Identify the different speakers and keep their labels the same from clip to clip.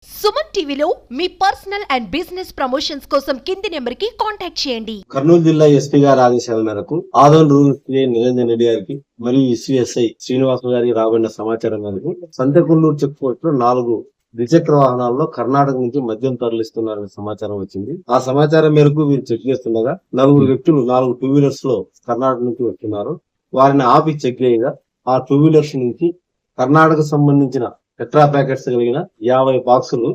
Speaker 1: సుమన్ టీవీలో మీ personal and business promotions కోసం కింది నెంబర్కి కాంటాక్ట్ చేయండి.
Speaker 2: కర్నూలు జిల్లా ఎస్పీ గారి ఆదేశాల మేరకు ఆదోన్ రూరల్ సిఐ నిరంజన్ రెడ్డి గారికి మరియు ఎస్ఐ శ్రీనివాస గారికి రాబడిన సమాచారం మేరకు సంతకొల్లూరు చెక్ పోస్ట్ లో 4 ద్విచక్ర వాహనాల్లో కర్ణాటక నుంచి మద్యం తరలిస్తున్నారనే సమాచారం వచ్చింది. ఆ సమాచారం మేరకు వీరు చెక్ చేస్తుండగా 4 వ్యక్తులు 4 టూ వీలర్స్ లో కర్ణాటక నుంచి వస్తున్నారు. వారిని ఆపి చెక్ చేయగా ఆ టూ వీలర్స్ నుంచి కర్ణాటక సంబంధించిన టెట్రా ప్యాకెట్స్ కలిగిన 50 బాక్సులు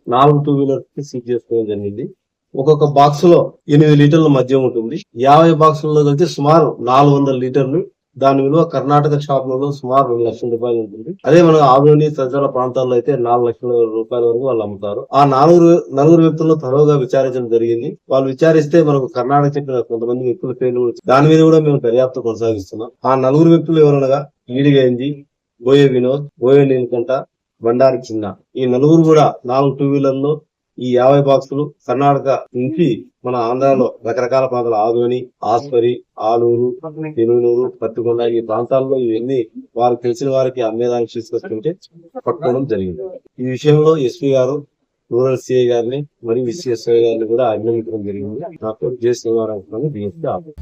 Speaker 2: 4 టూ వీలర్స్ కి సీజ్ చేసుకోవడం జరిగింది. ఒక్కొక్క బాక్స్ లో 8 లీటర్ల మద్యం ఉంటుంది. 50 బాక్సులలో కలిసి సుమారు 400 లీటర్లు. దాని విలువ కర్ణాటక షాపులలో సుమారు 2 లక్షల రూపాయలు ఉంటుంది. అదే మన ఆవులోని తదితర ప్రాంతాల్లో అయితే 4 లక్షల రూపాయల వరకు వాళ్ళు అమ్ముతారు. ఆ నలుగురు వ్యక్తులను త్వరగా విచారించడం జరిగింది. వాళ్ళు విచారిస్తే మనకు కర్ణాటక చెప్పిన కొంతమంది వ్యక్తుల పేర్లు దాని మీద కూడా మేము దర్యాప్తు కొనసాగిస్తున్నాం. ఆ 4 వ్యక్తులు ఎవరనగా ఈడిగైంది, బోయే వినోద్, బోయే నీలకంఠ, బండారి చిన్న. ఈ 4 కూడా 4 టూ వీలర్లో ఈ 50 బాక్సులు కర్ణాటక నుంచి మన ఆంధ్రాలో రకరకాల ప్రాంతాలు ఆదోని, ఆస్పరి, ఆలూరు, తిరునూరు, పత్తికొండ ఈ ప్రాంతాల్లో ఇవన్నీ వారికి తెలిసిన వారికి అమ్మేదానికి తీసుకొస్తుంటే పట్టుకోవడం జరిగింది. ఈ విషయంలో ఎస్పీ గారు రూరల్ సిఐ గారిని మరియు ఎస్ఐ గారిని కూడా అభినందించడం జరిగింది. నాకు జే శ్రీనివారావు డిఎస్పీ ఆఫీస్.